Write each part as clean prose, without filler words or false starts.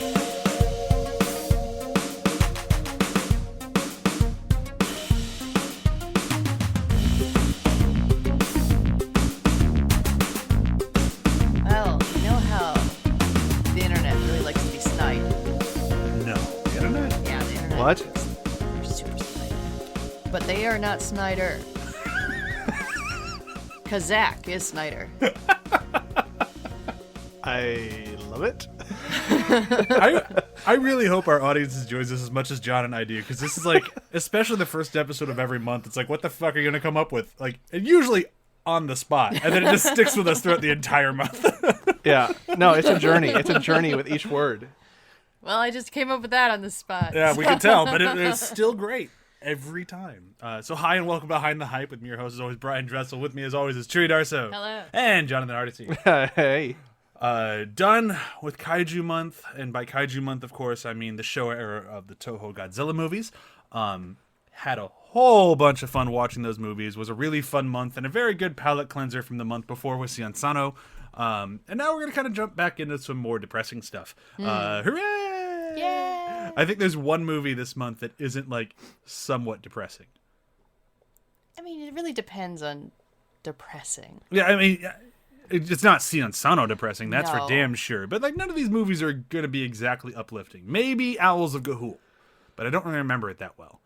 Well, you know how the internet really likes to be snide. No. The internet? Yeah, the internet. What? They're super snide. But they are not Snyder. Because Zack is Snyder. I love it. I really hope our audience enjoys this as much as John and I do, because this is like, especially the first episode of every month, it's like, what the fuck are you going to come up with? Like, and usually on the spot, and then it just sticks with us throughout the entire month. Yeah. No, it's a journey. It's a journey with each word. Well, I just came up with that on the spot. Yeah, we can tell, but it is still great every time. So hi and welcome Behind the Hype with me, your host, as always, Brian Dressel. With me, as always, is Chewy Darso. Hello. And Jonathan Artesy. Hey. Done with Kaiju Month, and by Kaiju Month, of course, I mean the Showa era of the Toho Godzilla movies. Had a whole bunch of fun watching those movies. Was a really fun month, and a very good palate cleanser from the month before with Sion Sano. And now we're going to kind of jump back into some more depressing stuff. Hooray! Yay! I think there's one movie this month that isn't, like, somewhat depressing. I mean, it really depends on depressing. Yeah, I mean, it's not Sion Sano depressing, that's No. for damn sure. But, like, none of these movies are going to be exactly uplifting. Maybe Owls of Ga'Hoole, but I don't really remember it that well.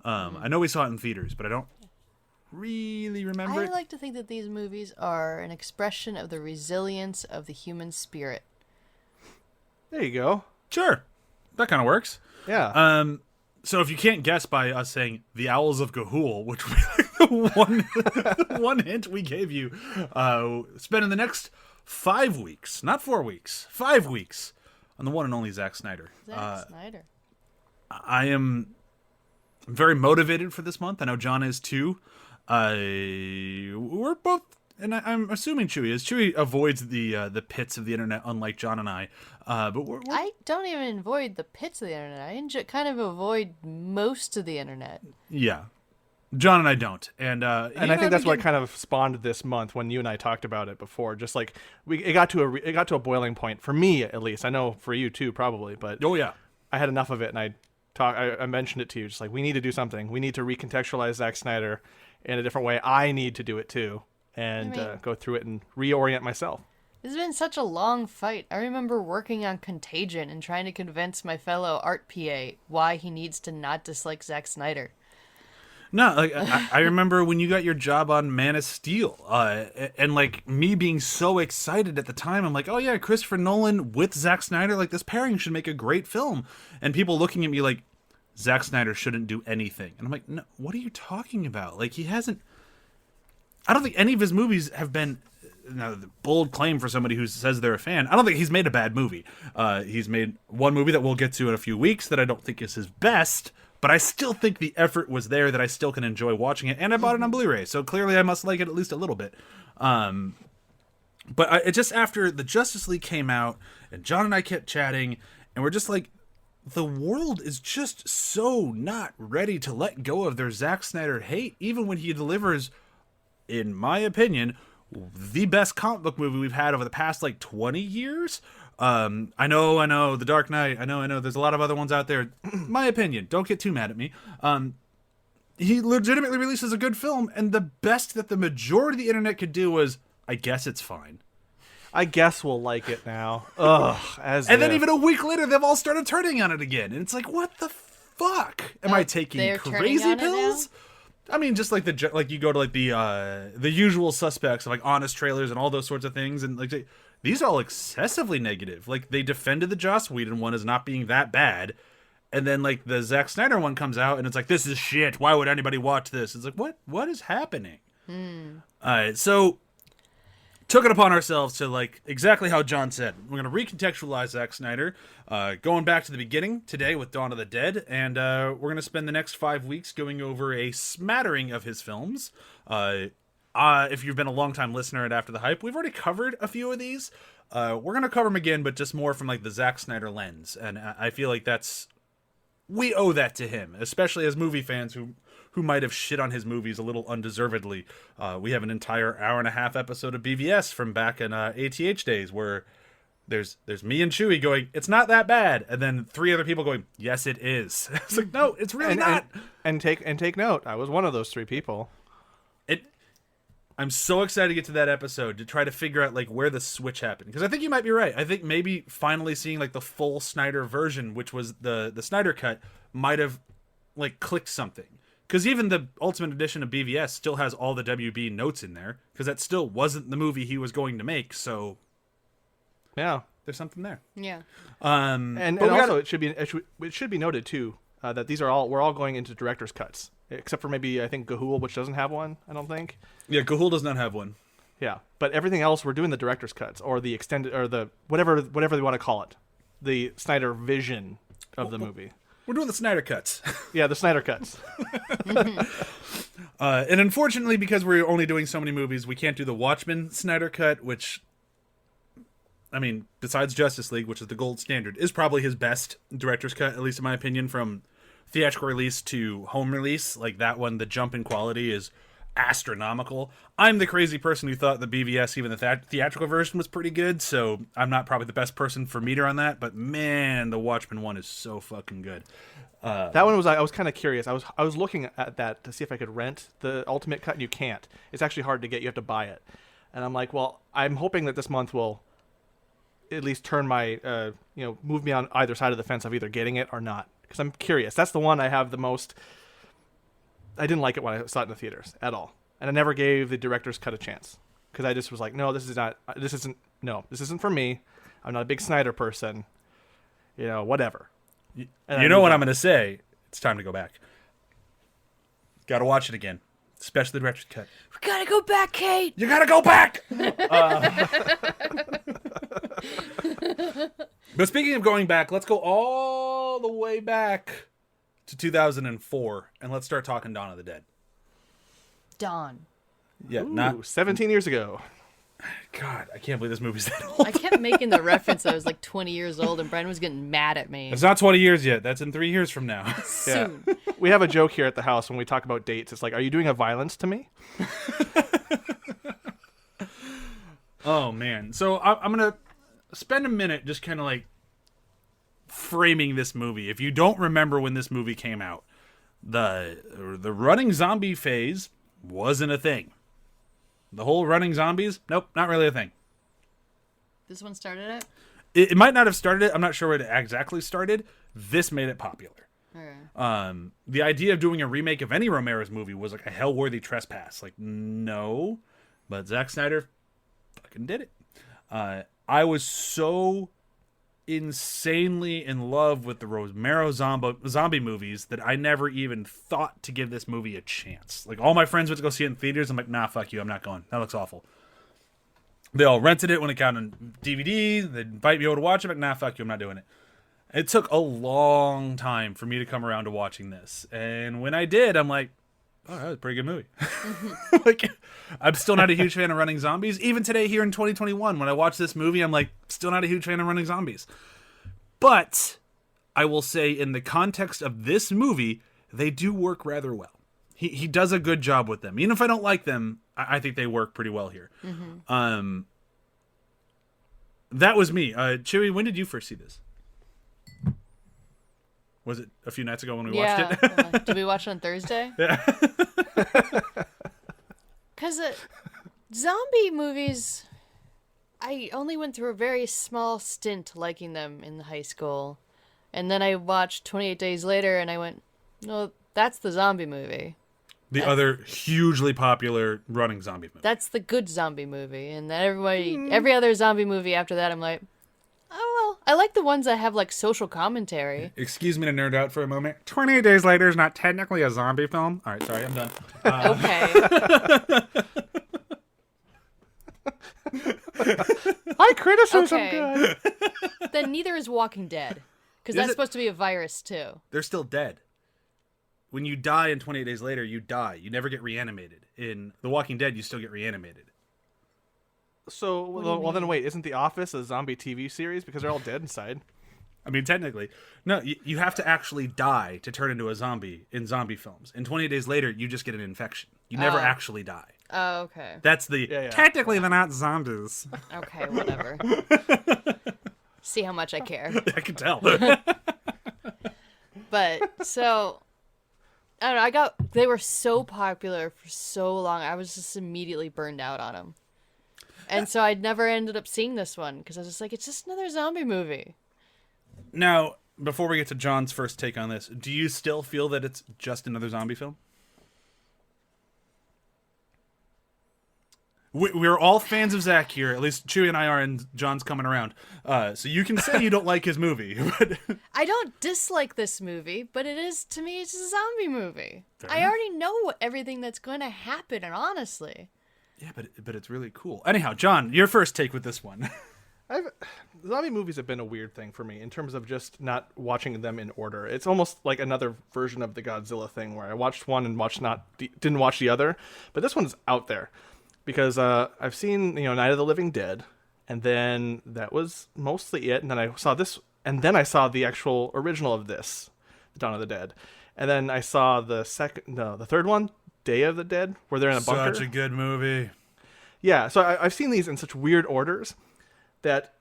I know we saw it in theaters, but I don't really remember I it. like to think that these movies are an expression of the resilience of the human spirit. There you go. Sure, that kind of works. Yeah. So if you can't guess by us saying the Owls of Ga'Hoole, which we the one hint we gave you, spending the next 5 weeks, not 4 weeks, 5 weeks on the one and only Zack Snyder. Zack Snyder. I am very motivated for this month. I know John is too. We're both, and I'm assuming Chewy is. Chewy avoids the pits of the internet, unlike John and I. But we're I don't even avoid the pits of the internet. I kind of avoid most of the internet. yeah. John and I don't, and I think that's what kind of spawned this month when you and I talked about it before. Just like it got to a boiling point for me, at least. I know for you too, probably. But Oh yeah, I had enough of it, and I mentioned it to you. Just like, we need to do something. We need to recontextualize Zack Snyder in a different way. I need to do it too, and go through it and reorient myself. This has been such a long fight. I remember working on Contagion and trying to convince my fellow art PA why he needs to not dislike Zack Snyder. no. Like I remember when you got your job on Man of Steel, and like me being so excited at the time. I'm like, oh yeah, Christopher Nolan with Zack Snyder, like this pairing should make a great film. And people looking at me like, Zack Snyder shouldn't do anything. And I'm like, no, what are you talking about? Like, he hasn't... I don't think any of his movies have been... Now, the bold claim for somebody who says they're a fan. I don't think he's made a bad movie. He's made one movie that we'll get to in a few weeks that I don't think is his best, but I still think the effort was there, that I still can enjoy watching it, and I bought it on Blu-ray, so clearly I must like it at least a little bit. But it just after the Justice League came out, and John and I kept chatting, and we're just like, the world is just so not ready to let go of their Zack Snyder hate, even when he delivers, in my opinion, the best comic book movie we've had over the past, like, 20 years. I know, The Dark Knight, I know, there's a lot of other ones out there. My opinion, don't get too mad at me. He legitimately releases a good film, and the best that the majority of the internet could do was, I guess it's fine. I guess we'll like it now. Ugh. Then even a week later, they've all started turning on it again. And it's like, what the fuck? Am I taking crazy pills? I mean, just like you go to like the usual suspects of like Honest Trailers and all those sorts of things, and like these are all excessively negative. Like, they defended the Joss Whedon one as not being that bad, and then like the Zack Snyder one comes out and it's like, this is shit. Why would anybody watch this? It's like, what is happening? So took it upon ourselves to, like, exactly how John said, we're going to recontextualize Zack Snyder, going back to the beginning today with Dawn of the Dead, and we're going to spend the next 5 weeks going over a smattering of his films. If you've been a long-time listener at After the Hype, we've already covered a few of these. We're going to cover them again, but just more from, like, the Zack Snyder lens, and I feel like we owe that to him, especially as movie fans who might have shit on his movies a little undeservedly. We have an entire hour-and-a-half episode of BVS from back in ATH days where there's me and Chewie going, it's not that bad, and then 3 other people going, yes, it is. It's like, no, it's really not. And take note, I was one of those 3 people. I'm so excited to get to that episode to try to figure out like where the switch happened, because I think you might be right. I think maybe finally seeing like the full Snyder version, which was the Snyder cut, might have like clicked something. Because even the Ultimate Edition of BVS still has all the WB notes in there, because that still wasn't the movie he was going to make. So yeah, there's something there. Yeah. And also it should be noted too that we're all going into director's cuts, except for maybe I think Gahul, which doesn't have one. I don't think. Yeah, Gahul does not have one. Yeah, but everything else we're doing the director's cuts or the extended or the whatever they want to call it, the Snyder vision of the movie. We're doing the Snyder Cuts. Yeah, the Snyder Cuts. And unfortunately, because we're only doing so many movies, we can't do the Watchmen Snyder Cut, which, I mean, besides Justice League, which is the gold standard, is probably his best director's cut, at least in my opinion, from theatrical release to home release. Like that one, the jump in quality is astronomical. I'm the crazy person who thought the BVS, even the theatrical version, was pretty good, so I'm not probably the best person for meter on that, but man, the Watchmen one is so fucking good. That one was, I was kind of curious. I was looking at that to see if I could rent the ultimate cut, and you can't. It's actually hard to get. You have to buy it. And I'm like, well, I'm hoping that this month will at least turn my, move me on either side of the fence of either getting it or not. Because I'm curious. That's the one I have the most. I didn't like it when I saw it in the theaters at all. And I never gave the director's cut a chance. Because I just was like, no, this isn't for me. I'm not a big Snyder person. Whatever. You know what I'm going to say? It's time to go back. Got to watch it again. Especially the director's cut. We gotta go back, Kate! You gotta go back! But speaking of going back, let's go all the way back to 2004, and let's start talking Dawn of the Dead. Dawn. Yeah, not 17 years ago. God, I can't believe this movie's that old. I kept making the reference that I was like 20 years old, and Brian was getting mad at me. It's not 20 years yet. That's in 3 years from now. Soon. Yeah. We have a joke here at the house when we talk about dates. It's like, are you doing a violence to me? Oh, man. So I'm going to spend a minute just kind of like framing this movie. If you don't remember when this movie came out, the running zombie phase wasn't a thing. The whole running zombies, nope, not really a thing. This one started it? It might not have started it. I'm not sure where it exactly started. This made it popular. Okay. The idea of doing a remake of any Romero's movie was like a hell-worthy trespass. Like, no. But Zack Snyder fucking did it. I was so insanely in love with the Romero zombie movies that I never even thought to give this movie a chance. Like, all my friends went to go see it in theaters. I'm like, nah, fuck you, I'm not going. That looks awful. They all rented it when it got on DVD. They'd invite me over to watch it. I'm like, nah, fuck you, I'm not doing it. It took a long time for me to come around to watching this. And when I did, I'm like, oh, that was a pretty good movie. Like, I'm still not a huge fan of running zombies. Even today here in 2021, when I watch this movie, I'm like, still not a huge fan of running zombies. But I will say in the context of this movie, they do work rather well. He does a good job with them. Even if I don't like them, I think they work pretty well here. Mm-hmm. That was me. Chewie, when did you first see this? Was it a few nights ago when we watched it? Did we watch it on Thursday? Yeah. Because zombie movies, I only went through a very small stint liking them in high school. And then I watched 28 Days Later, and I went, no, that's the zombie movie. The other hugely popular running zombie movie. That's the good zombie movie. And then every other zombie movie after that, I'm like, oh, well, I like the ones that have, like, social commentary. Excuse me to nerd out for a moment. 28 Days Later is not technically a zombie film. All right, sorry, I'm done. Okay. High criticism, okay. good. Then neither is Walking Dead. Because that's supposed to be a virus, too. They're still dead. When you die in 28 Days Later, you die. You never get reanimated. In The Walking Dead, you still get reanimated. So, well, then wait, isn't The Office a zombie TV series? Because they're all dead inside. I mean, technically. No, you have to actually die to turn into a zombie in zombie films. In 28 Days Later, you just get an infection. You never actually die. Oh, okay. That's the... Technically, they're not zombies. Okay, whatever. see how much I care. I can tell. But so I don't know. They were so popular for so long. I was just immediately burned out on them, and so I never ended up seeing this one because I was just like, it's just another zombie movie. Now, before we get to John's first take on this, do you still feel that it's just another zombie film? We're all fans of Zack here. At least Chewy and I are, and John's coming around. So you can say you don't like his movie. But I don't dislike this movie, but to me, it's a zombie movie. Fair I enough. already know everything that's going to happen, and honestly. Yeah, but it's really cool. Anyhow, John, your first take with this one. Zombie movies have been a weird thing for me in terms of just not watching them in order. It's almost like another version of the Godzilla thing where I watched one and didn't watch the other. But this one's out there. Because I've seen, Night of the Living Dead, and then that was mostly it. And then I saw this, and then I saw the actual original of this, Dawn of the Dead. And then I saw the third one, Day of the Dead, where they're in a bunker. Such a good movie. Yeah, so I've seen these in such weird orders that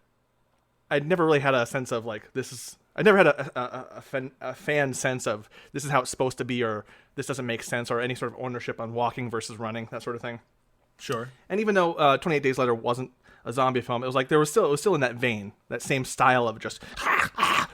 I'd never really had a sense of, like, this is... I never had a fan sense of this is how it's supposed to be, or this doesn't make sense, or any sort of ownership on walking versus running, that sort of thing. Sure. And even though 28 Days Later wasn't a zombie film, it was like it was still in that vein, that same style of just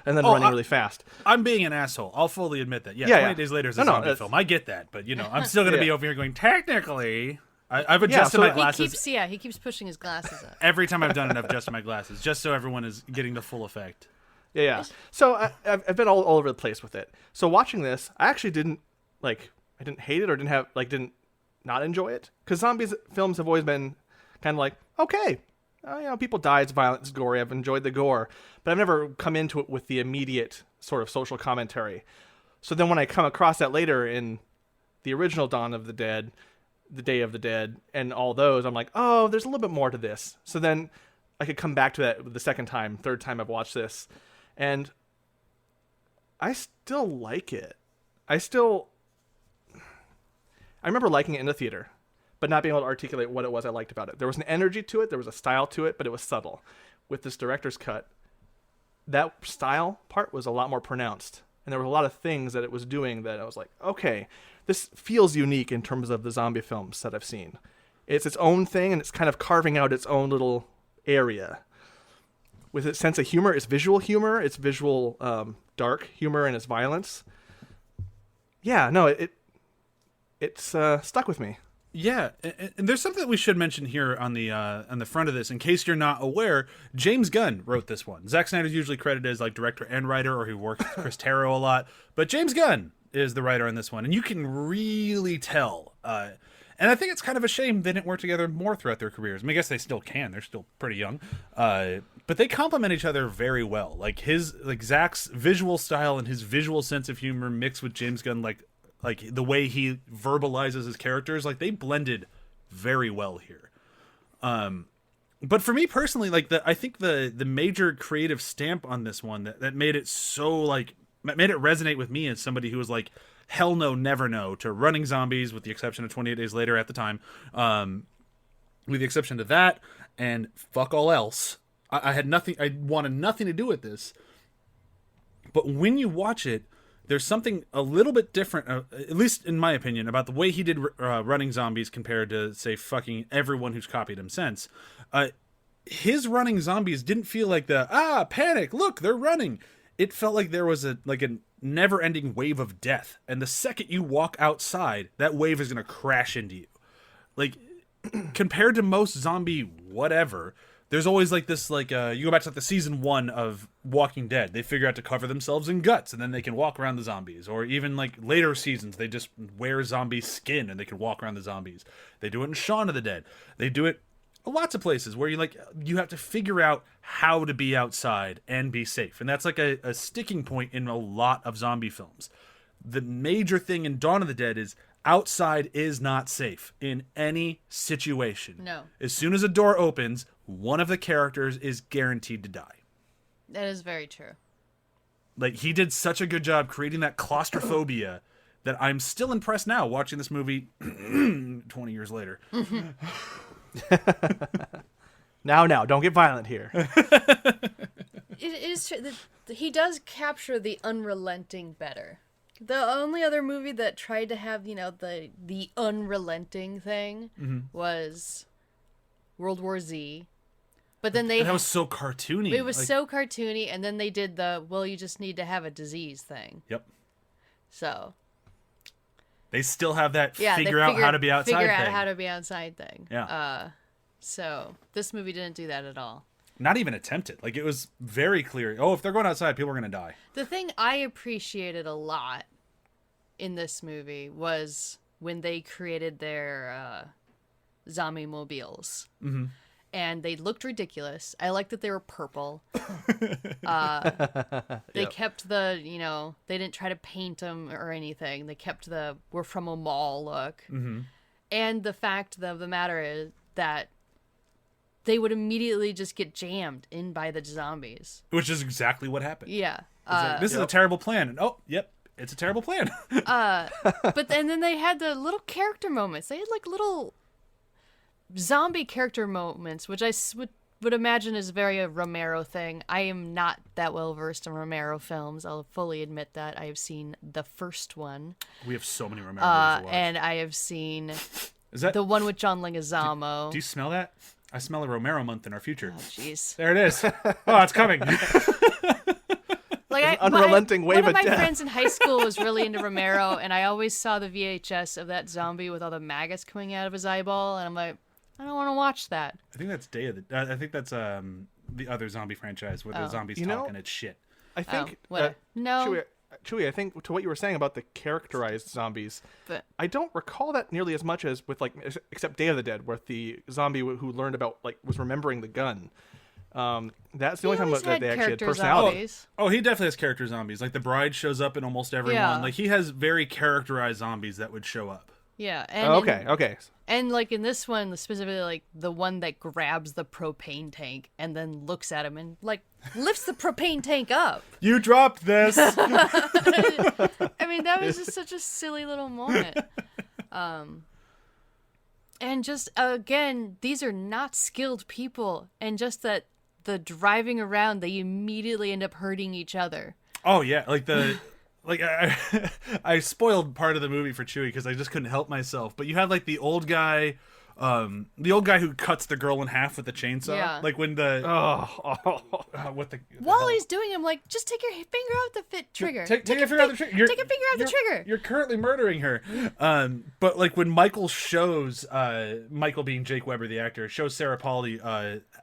and then running really fast. I'm being an asshole. I'll fully admit that. Yeah, Yeah, 28 yeah. Days Later is a zombie film. I get that, but I'm still going to be over here going, technically, I've adjusted my glasses. He keeps pushing his glasses up. Every time I've done it, I've adjusted my glasses, just so everyone is getting the full effect. Yeah. So I've been all over the place with it. So watching this, I actually didn't hate it or didn't not enjoy it, because zombies films have always been kind of like, okay, people die, it's violent, it's gory, I've enjoyed the gore, but I've never come into it with the immediate sort of social commentary. So then when I come across that later in the original Dawn of the Dead, the Day of the Dead, and all those, I'm like, oh, there's a little bit more to this. So then I could come back to that the second time, third time I've watched this, and I still like it. I remember liking it in the theater, but not being able to articulate what it was I liked about it. There was an energy to it, there was a style to it, but it was subtle. With this director's cut, that style part was a lot more pronounced, and there were a lot of things that it was doing that I was like, okay, this feels unique in terms of the zombie films that I've seen. It's its own thing, and it's kind of carving out its own little area. With its sense of humor, its visual dark humor, and its violence. Yeah, no, it's stuck with me. Yeah, and there's something that we should mention here on the front of this, in case you're not aware. James Gunn wrote this one. Zack Snyder is usually credited as like director and writer, or he worked with Chris Terrio a lot, but James Gunn is the writer on this one, and you can really tell. And I think it's kind of a shame they didn't work together more throughout their careers. I mean, I guess they still can. They're still pretty young, but they complement each other very well. Like Zack's visual style and his visual sense of humor mixed with James Gunn, like the way he verbalizes his characters, like they blended very well here. But for me personally, I think the major creative stamp on this one that made it so made it resonate with me as somebody who was like, hell no, never no to running zombies, with the exception of 28 Days Later at the time. With the exception of that and fuck all else. I wanted nothing to do with this. But when you watch it, there's something a little bit different, at least in my opinion, about the way he did running zombies compared to, say, fucking everyone who's copied him since. His running zombies didn't feel like panic, look, they're running. It felt like there was a never-ending wave of death. And the second you walk outside, that wave is going to crash into you. Like, compared to most zombie whatever, there's always you go back to the season 1 of Walking Dead, they figure out to cover themselves in guts and then they can walk around the zombies. Or even later seasons, they just wear zombie skin and they can walk around the zombies. They do it in Shaun of the Dead. They do it lots of places where you have to figure out how to be outside and be safe. And that's a sticking point in a lot of zombie films. The major thing in Dawn of the Dead is outside is not safe in any situation. No. As soon as a door opens, one of the characters is guaranteed to die. That is very true. He did such a good job creating that claustrophobia that I'm still impressed now watching this movie 20 years later. Now, don't get violent here. It he does capture the unrelenting better. The only other movie that tried to have, the unrelenting thing was World War Z. But then that was so cartoony. It was so cartoony, and then they did you just need to have a disease thing. Yep. So they still have that figure out how to be outside thing. Yeah. So this movie didn't do that at all. Not even attempted. Like, it was very clear. Oh, if they're going outside, people are going to die. The thing I appreciated a lot in this movie was when they created their zombie mobiles. Mm-hmm. And they looked ridiculous. I liked that they were purple. They kept they didn't try to paint them or anything. They kept we're from a mall look. Mm-hmm. And the fact of the matter is that they would immediately just get jammed in by the zombies. Which is exactly what happened. Yeah. This is a terrible plan. And, it's a terrible plan. But then they had the little character moments. They had like little zombie character moments, which I would imagine is very a Romero thing. I am not that well versed in Romero films. I'll fully admit that. I have seen the first one. We have so many Romero movies to watch. And I have seen the one with John Leguizamo. Do you smell that? I smell a Romero month in our future. Oh, jeez. There it is. Oh, it's coming. Unrelenting wave of death. One of my death. friends in high school was really into Romero, and I always saw the VHS of that zombie with all the maggots coming out of his eyeball, and I'm like, I don't want to watch that. I think that's I think that's the other zombie franchise where the zombies talk and it's shit. I think no. Chewie, I think to what you were saying about the characterized zombies, but I don't recall that nearly as much as with except Day of the Dead, where the zombie who learned about was remembering the gun. That's the only time that they actually had personality. Oh, he definitely has character zombies. Like the bride shows up in almost everyone. Yeah. Like he has very characterized zombies that would show up. Yeah. And okay. And like in this one, specifically like the one that grabs the propane tank and then looks at him and like lifts the propane tank up. You dropped this. I mean, that was just such a silly little moment. And just again, these are not skilled people, and just that the driving around, they immediately end up hurting each other. Oh yeah, I spoiled part of the movie for Chewie because I just couldn't help myself. But you had like the old guy who cuts the girl in half with the chainsaw. Yeah. Like when while he's doing him, like, just take your finger out the trigger. Take your finger out the trigger. Take your finger out the trigger. You're currently murdering her. But like when Michael shows Michael being Jake Weber, the actor, shows Sarah Pauli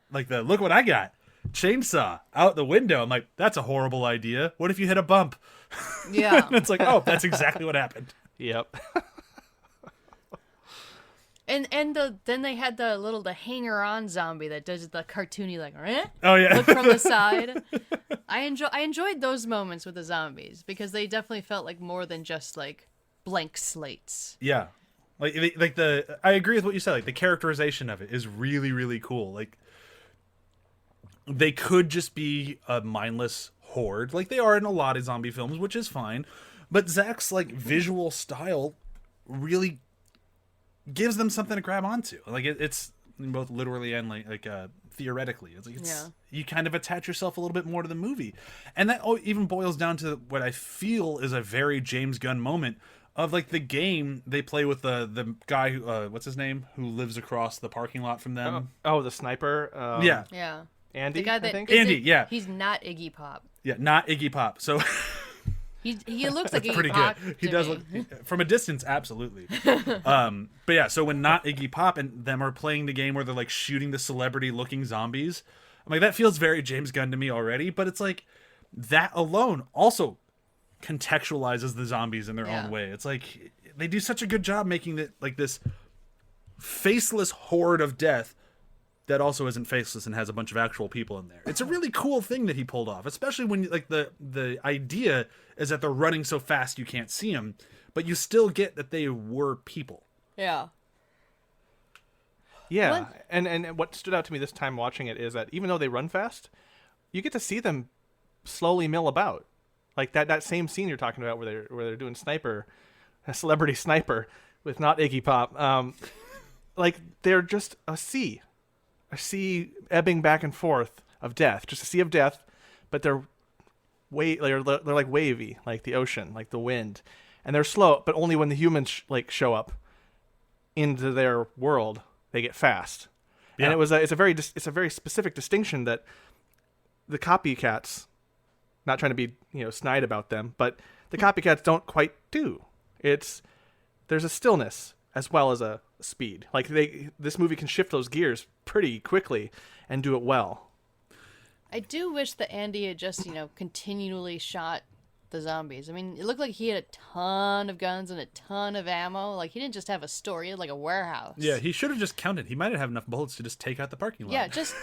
look what I got. Chainsaw out the window. I'm like, that's a horrible idea. What if you hit a bump? Yeah. And it's like, oh, that's exactly what happened. Yep. And then they had the hanger-on zombie that does the cartoony oh yeah, look from the side. I enjoyed those moments with the zombies because they definitely felt like more than just like blank slates. Yeah, I agree with what you said. Like the characterization of it is really, really cool. Like they could just be a mindless horde, like they are in a lot of zombie films, which is fine. But Zack's visual style really gives them something to grab onto. Like it's both literally and theoretically. It's you kind of attach yourself a little bit more to the movie, and that even boils down to what I feel is a very James Gunn moment of the game they play with the guy who what's his name, who lives across the parking lot from them. The sniper. Yeah. Andy, the guy that, I think. Andy, yeah. He's not Iggy Pop. Yeah, not Iggy Pop. So he looks like Iggy pretty Pop. Good. He does look from a distance, absolutely. But yeah, so when not Iggy Pop and them are playing the game where they're shooting the celebrity-looking zombies, I'm like, that feels very James Gunn to me already. But it's that alone also contextualizes the zombies in their own way. It's they do such a good job making it this faceless horde of death that also isn't faceless and has a bunch of actual people in there. It's a really cool thing that he pulled off, especially when the idea is that they're running so fast you can't see them, but you still get that they were people. Yeah. Yeah, what? And what stood out to me this time watching it is that even though they run fast, you get to see them slowly mill about. Like that same scene you're talking about where they're doing a celebrity sniper with not Iggy Pop. They're just a sea ebbing back and forth of death, just a sea of death, but they're like wavy, like the ocean, like the wind, and they're slow, but only when the humans show up into their world, they get fast. Yeah. And it's a very specific distinction that the copycats, not trying to be snide about them, but the copycats don't quite do. There's a stillness as well as a speed. Like this movie can shift those gears pretty quickly and do it well. I do wish that Andy had just continually shot the zombies. I mean, it looked like he had a ton of guns and a ton of ammo. Like, he didn't just have a store, he had like a warehouse. Yeah, he should have just counted. He might have enough bullets to just take out the parking lot. Yeah, just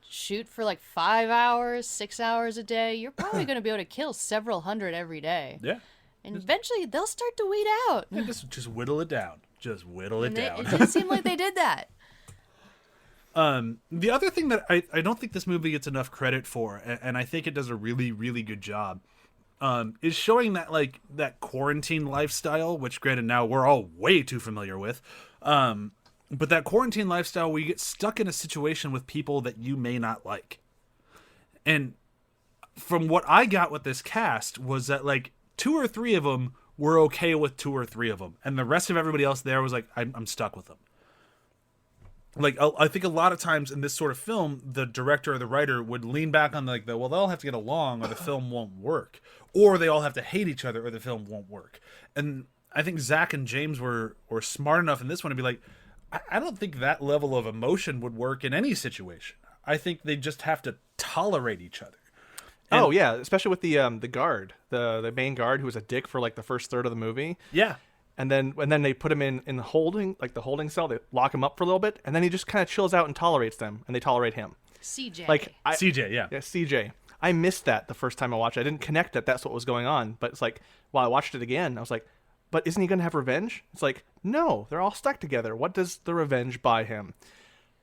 shoot for like 5 hours, 6 hours a day. You're probably going to be able to kill several hundred every day. Yeah. And eventually they'll start to weed out. Yeah, just whittle it down. Just whittle it down. It didn't seem like they did that. The other thing that I don't think this movie gets enough credit for, and I think it does a really, really good job, is showing that that quarantine lifestyle, which granted now we're all way too familiar with, but that quarantine lifestyle where you get stuck in a situation with people that you may not like. And from what I got with this cast was that 2 or 3 of them were okay with 2 or 3 of them, and the rest of everybody else there was like, I'm stuck with them. I think a lot of times in this sort of film, the director or the writer would lean back on they all have to get along or the film won't work. Or they all have to hate each other or the film won't work. And I think Zack and James were smart enough in this one to be like, I don't think that level of emotion would work in any situation. I think they just have to tolerate each other. And, yeah, especially with the guard, the main guard who was a dick for the first third of the movie. Yeah. And then they put him in the holding cell. They lock him up for a little bit, and then he just kind of chills out and tolerates them, and they tolerate him. CJ. CJ, yeah. Yeah, CJ. I missed that the first time I watched it. I didn't connect that that's what was going on. But it's while I watched it again, I was like, but isn't he going to have revenge? It's like, no, they're all stuck together. What does the revenge buy him?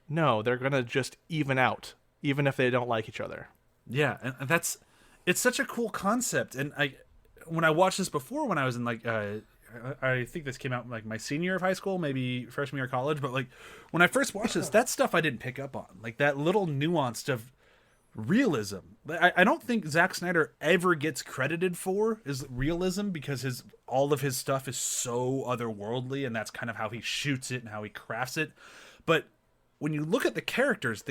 No, they're going to just even out, even if they don't like each other. Yeah, and it's such a cool concept. And when I watched this before, when I was in I think this came out my senior year of high school, maybe freshman year of college. But when I first watched this, that stuff I didn't pick up on. That little nuanced of realism. I don't think Zack Snyder ever gets credited for is realism because all of his stuff is so otherworldly, and that's kind of how he shoots it and how he crafts it. But when you look at the characters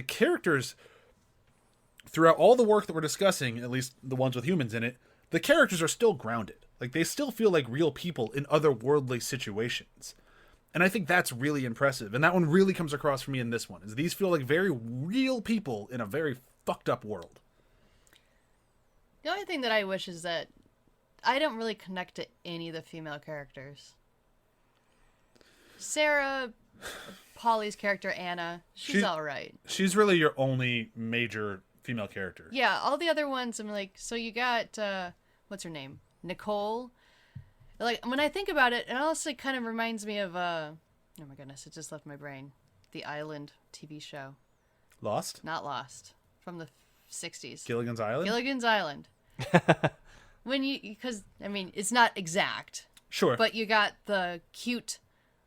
throughout all the work that we're discussing, at least the ones with humans in it, the characters are still grounded. They still feel like real people in otherworldly situations. And I think that's really impressive. And that one really comes across for me in this one, is these feel like very real people in a very fucked up world. The only thing that I wish is that I don't really connect to any of the female characters. Sarah, Polly's character, Anna, she's all right. She's really your only major female character. Yeah, all the other ones, I'm like, so you got, what's her name? Nicole. When I think about it, it also kind of reminds me of oh my goodness, it just left my brain. The Island TV show. Lost? Not Lost. From the 60s. Gilligan's Island? Gilligan's Island. Because it's not exact. Sure. But you got the cute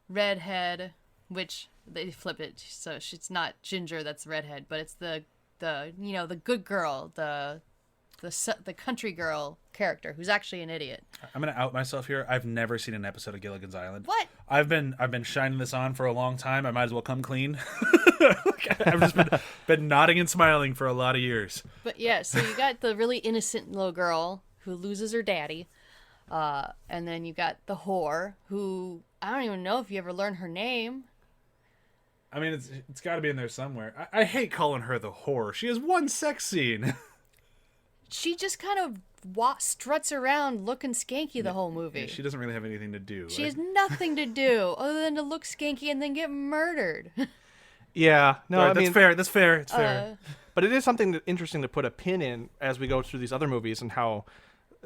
redhead, which they flip it, so it's not Ginger that's redhead, but it's the good girl, the country girl character who's actually an idiot. I'm gonna out myself here. I've never seen an episode of Gilligan's Island. What? I've been shining this on for a long time. I might as well come clean. I've just been nodding and smiling for a lot of years. But yeah, so you got the really innocent little girl who loses her daddy, and then you got the whore who I don't even know if you ever learn her name. I mean, it's got to be in there somewhere. I hate calling her the whore. She has one sex scene. She just kind of struts around looking skanky the whole movie. Yeah, she doesn't really have anything to do. She has nothing to do other than to look skanky and then get murdered. Yeah, no, right, that's fair. That's fair. It's fair. But it is something interesting to put a pin in as we go through these other movies and how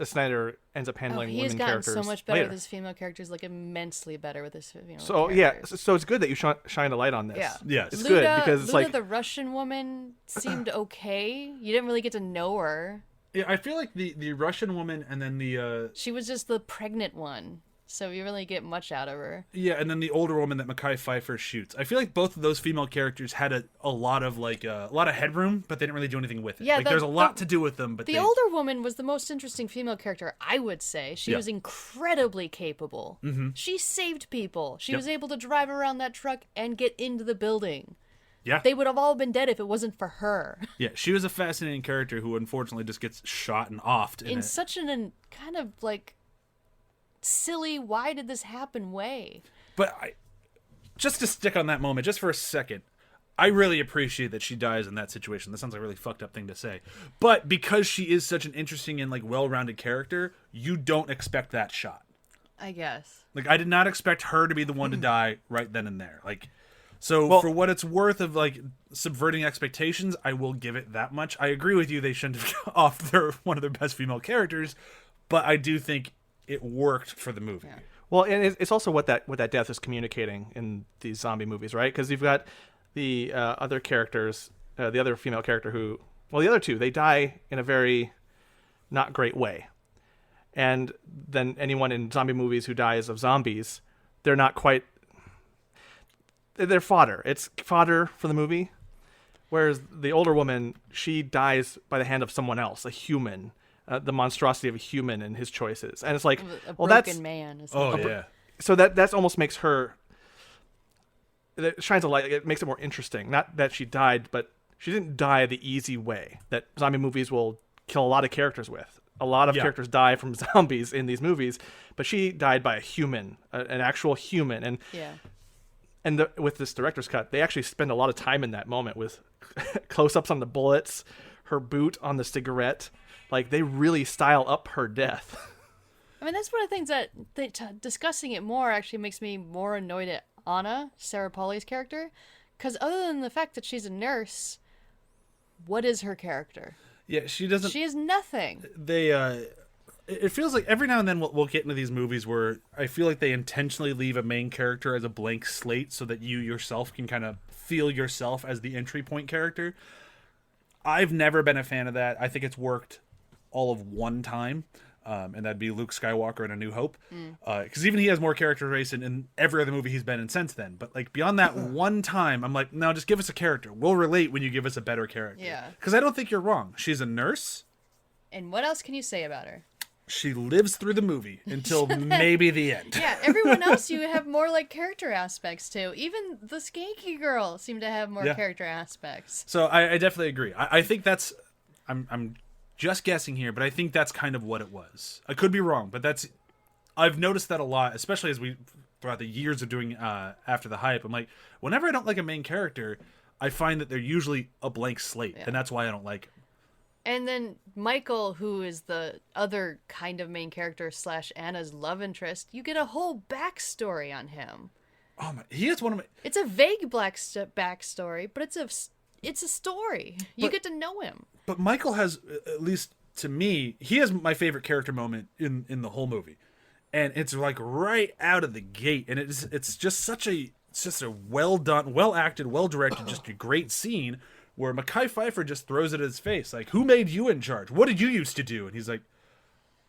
Snyder ends up handling women characters. He's gotten so much better later. with his female characters, immensely better with his female characters. Yeah, so it's good that you shine a light on this. Yeah. Yes. It's good because Luda, the Russian woman, seemed okay. You didn't really get to know her. Yeah, I feel like the Russian woman and then the... She was just the pregnant one. so you really get much out of her. Yeah, and then the older woman that Mekhi Phifer shoots. I feel like both of those female characters had a lot of headroom, but they didn't really do anything with it. Yeah, there's a lot to do with them, but the older woman was the most interesting female character, I would say. She was incredibly capable. Mm-hmm. She saved people. She was able to drive around that truck and get into the building. Yeah. They would have all been dead if it wasn't for her. Yeah, she was a fascinating character who unfortunately just gets shot and offed. In such an kind of like silly, why did this happen way. But just to stick on that moment, just for a second, I really appreciate that she dies in that situation. That sounds like a really fucked up thing to say. But because she is such an interesting and like well-rounded character, you don't expect that shot. I guess. Like, I did not expect her to be the one to die right then and there. Like, so for what it's worth of like subverting expectations, I will give it that much. I agree with you; they shouldn't have off one of their best female characters, but I do think it worked for the movie. Yeah. Well, and it's also what that death is communicating in these zombie movies, right? Because you've got the other characters, the other female character the other two, they die in a very not great way, and then anyone in zombie movies who dies of zombies, they're not quite. They're fodder. It's fodder for the movie. Whereas the older woman, she dies by the hand of someone else, a human, the monstrosity of a human and his choices. And it's like, a broken man. Yeah. So that almost makes her. It shines a light. It makes it more interesting. Not that she died, but she didn't die the easy way that zombie movies will kill a lot of characters with. A lot of characters die from zombies in these movies, but she died by a human, an actual human, and. Yeah. And with this director's cut, they actually spend a lot of time in that moment with close-ups on the bullets, her boot on the cigarette. Like, they really style up her death. I mean, that's one of the things that discussing it more actually makes me more annoyed at Anna, Sarah Pauli's character. Because other than the fact that she's a nurse, what is her character? Yeah, she doesn't... She is nothing. It feels like every now and then we'll get into these movies where I feel like they intentionally leave a main character as a blank slate so that you yourself can kind of feel yourself as the entry point character. I've never been a fan of that. I think it's worked all of one time, and that'd be Luke Skywalker in A New Hope. Because even he has more characterization in every other movie he's been in since then. But like beyond that one time, I'm like, no, just give us a character. We'll relate when you give us a better character. Yeah. Because I don't think you're wrong. She's a nurse. And what else can you say about her? She lives through the movie until maybe the end. Yeah, everyone else you have more like character aspects to. Even the skanky girl seemed to have more character aspects. So I definitely agree. I think that's I'm just guessing here, but I think that's kind of what it was. I could be wrong, but I've noticed that a lot, especially as we throughout the years of doing After the Hype. I'm like, whenever I don't like a main character, I find that they're usually a blank slate, and that's why I don't like them. And then Michael, who is the other kind of main character / Anna's love interest, you get a whole backstory on him. Oh my! He is one of my. It's a vague backstory, but it's a story. You get to know him. But Michael has, at least to me, he has my favorite character moment in the whole movie, and it's like right out of the gate, and it's just a well done, well acted, well directed, just a great scene. Where Mekhi Phifer just throws it at his face, like, who made you in charge? What did you used to do? And he's like,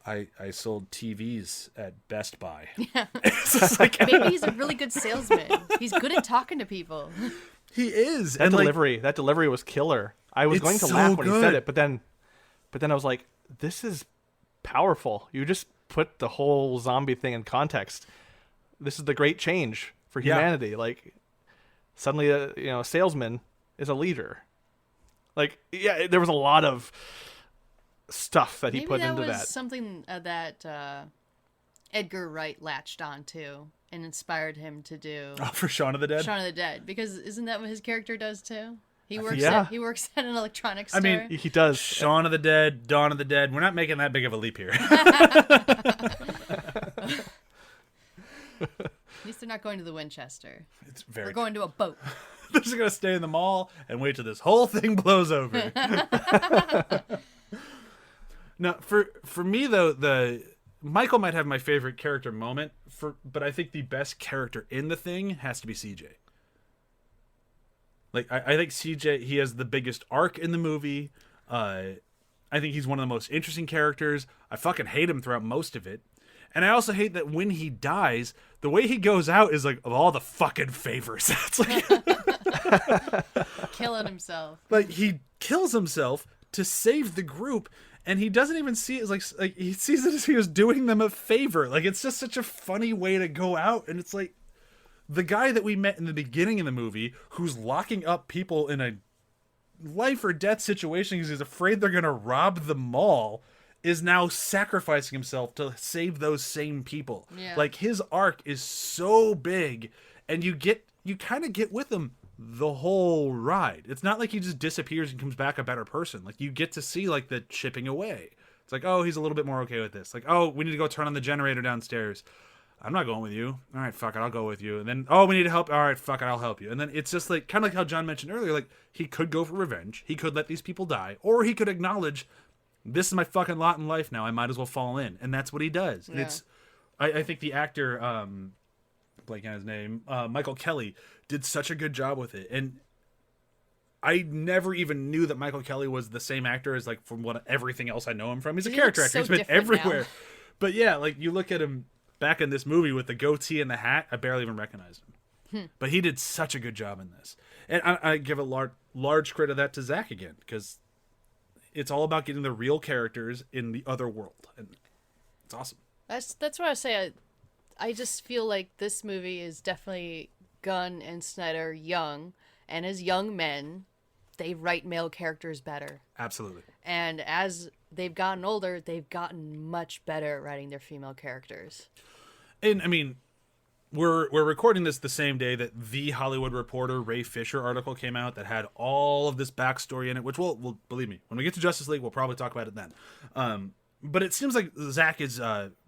I sold TVs at Best Buy. Yeah. Maybe he's a really good salesman. He's good at talking to people. He is. That delivery was killer. I was going to laugh when he said it, but then I was like, this is powerful. You just put the whole zombie thing in context. This is the great change for humanity. Like, suddenly a salesman is a leader. Like, yeah, there was a lot of stuff that he put into that. Maybe that was something that Edgar Wright latched on to and inspired him to do. Oh, for Shaun of the Dead? Shaun of the Dead. Because isn't that what his character does, too? He works at an electronics store. I mean, he does. Shaun of the Dead, Dawn of the Dead. We're not making that big of a leap here. At least they're not going to the Winchester. They're going to a boat. They're just going to stay in the mall and wait till this whole thing blows over. Now, for me, though, Michael might have my favorite character moment, but I think the best character in the thing has to be CJ. Like, I think CJ, he has the biggest arc in the movie. I think he's one of the most interesting characters. I fucking hate him throughout most of it. And I also hate that when he dies, the way he goes out is like, of all the fucking favors. It's like killing himself. Like, he kills himself to save the group, and he doesn't even see it as like he sees it as he was doing them a favor. Like, it's just such a funny way to go out. And it's like, the guy that we met in the beginning of the movie, who's locking up people in a life or death situation because he's afraid they're going to rob the mall, is now sacrificing himself to save those same people. Yeah. Like, his arc is so big, and you kind of get with him the whole ride. It's not like he just disappears and comes back a better person. Like, you get to see like the chipping away. It's like, oh, he's a little bit more okay with this. Like, oh, we need to go turn on the generator downstairs. I'm not going with you. All right, fuck it, I'll go with you. And then, oh, we need help. All right, fuck it, I'll help you. And then it's just like, kind of like how John mentioned earlier, like, he could go for revenge. He could let these people die. Or he could acknowledge, this is my fucking lot in life now. I might as well fall in. And that's what he does. Yeah. And it's, I think the actor, blanking on his name, Michael Kelly, did such a good job with it. And I never even knew that Michael Kelly was the same actor as, like, from what everything else I know him from. He's a character actor. He's been everywhere. Now. But yeah, like, you look at him back in this movie with the goatee and the hat, I barely even recognized him. But he did such a good job in this. And I give a large credit of that to Zack again, because it's all about getting the real characters in the other world. And it's awesome. That's what I say. I just feel like this movie is definitely Gunn and Snyder young. And as young men, they write male characters better. Absolutely. And as they've gotten older, they've gotten much better at writing their female characters. And I mean, we're recording this the same day that The Hollywood Reporter Ray Fisher article came out that had all of this backstory in it, which we'll believe me, when we get to Justice League, we'll probably talk about it then. But it seems like Zack is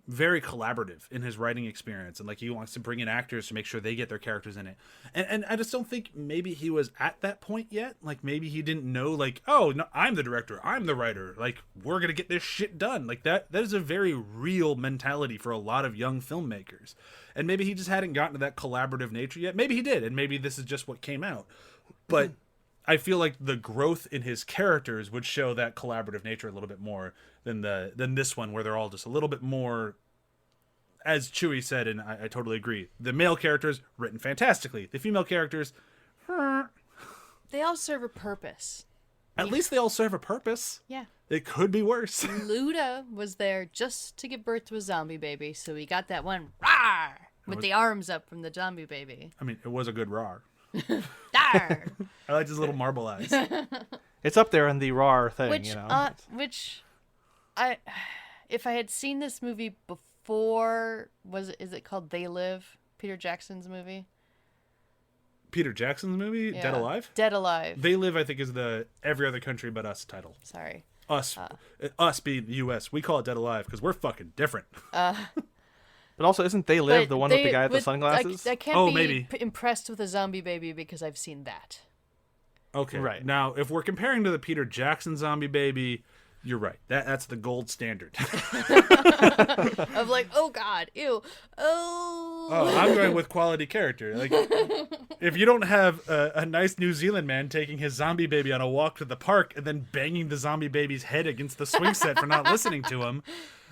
very collaborative in his writing experience, and like he wants to bring in actors to make sure they get their characters in it. And I just don't think maybe he was at that point yet. Like, maybe he didn't know, like, oh no, I'm the director, I'm the writer, like, we're gonna get this shit done. Like, that is a very real mentality for a lot of young filmmakers. And maybe he just hadn't gotten to that collaborative nature yet. Maybe he did, and maybe this is just what came out. But I feel like the growth in his characters would show that collaborative nature a little bit more than this one, where they're all just a little bit more, as Chewie said, and I totally agree, the male characters written fantastically. The female characters, they all serve a purpose. At least they all serve a purpose. Yeah. It could be worse. Luda was there just to give birth to a zombie baby, so he got that one rawr with the arms up from the zombie baby. I mean, it was a good rawr. Dar. I liked his little marble eyes. It's up there in the rawr thing, which, you know. If I had seen this movie before, is it called They Live? Peter Jackson's movie. Peter Jackson's movie, yeah. Dead Alive? Dead Alive. They Live, I think, is the Every Other Country But Us title. Sorry. Us being the U.S. We call it Dead Alive because we're fucking different. But also, isn't They Live the one with the guy with the sunglasses? I can't maybe. Impressed with a zombie baby because I've seen that. Okay. Right. Now, if we're comparing to the Peter Jackson zombie baby, you're right. That's the gold standard. Of like, oh God, ew, Oh, I'm going with quality character. Like, if you don't have a nice New Zealand man taking his zombie baby on a walk to the park and then banging the zombie baby's head against the swing set for not listening to him,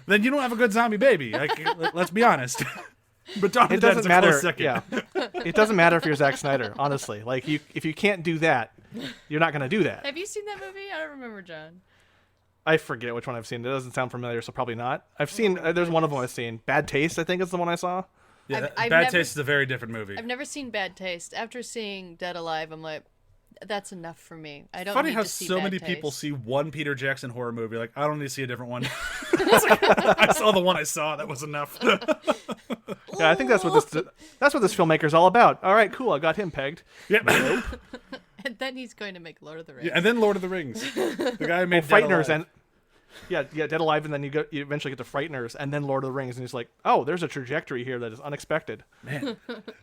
then you don't have a good zombie baby. Like, let's be honest. But it doesn't matter. Yeah, it doesn't matter if you're Zack Snyder. Honestly, like if you can't do that, you're not going to do that. Have you seen that movie? I don't remember, John. I forget which one I've seen. It doesn't sound familiar, so probably not. I've seen. There's one of them I've seen. Bad Taste, I think, is the one I saw. Yeah, Bad Taste is a very different movie. I've never seen Bad Taste. After seeing Dead Alive, I'm like, that's enough for me. I don't. Funny need how to see so Bad many Taste. people see one Peter Jackson horror movie. Like, I don't need to see a different one. I saw the one I saw. That was enough. Yeah, I think that's what this filmmaker's all about. All right, cool. I got him pegged. Yep. Nope. And then he's going to make Lord of the Rings. Yeah, and then Lord of the Rings. The guy who made Frighteners and Dead Alive, and then you eventually get to Frighteners, and then Lord of the Rings, and he's like, oh, there's a trajectory here that is unexpected. Man,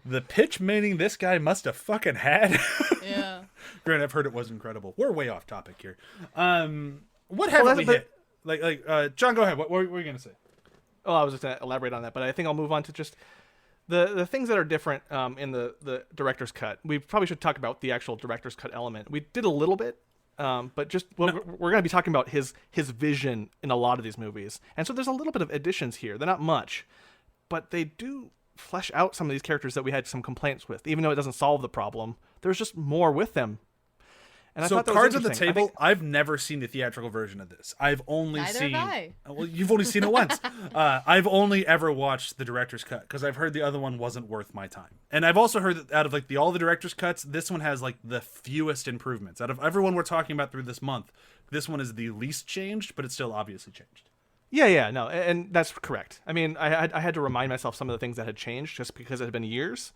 the pitch meaning this guy must have fucking had. Yeah. Granted, I've heard it was incredible. We're way off topic here. What haven't we hit? Like, John, go ahead. What were you gonna say? Oh, I was just going to elaborate on that, but I think I'll move on to just the things that are different in the director's cut. We probably should talk about the actual director's cut element. We did a little bit But just we're going to be talking about his vision in a lot of these movies, and so there's a little bit of additions here. They're not much, but they do flesh out some of these characters that we had some complaints with. Even though it doesn't solve the problem, there's just more with them. And I so thought that Cards was on the Table, I've never seen the theatrical version of this. I've only seen. Neither have I. Well, you've only seen it once. I've only ever watched the director's cut because I've heard the other one wasn't worth my time. And I've also heard that out of like all the director's cuts, this one has like the fewest improvements. Out of everyone we're talking about through this month, this one is the least changed, but it's still obviously changed. Yeah, no, and that's correct. I mean, I had to remind myself some of the things that had changed just because it had been years,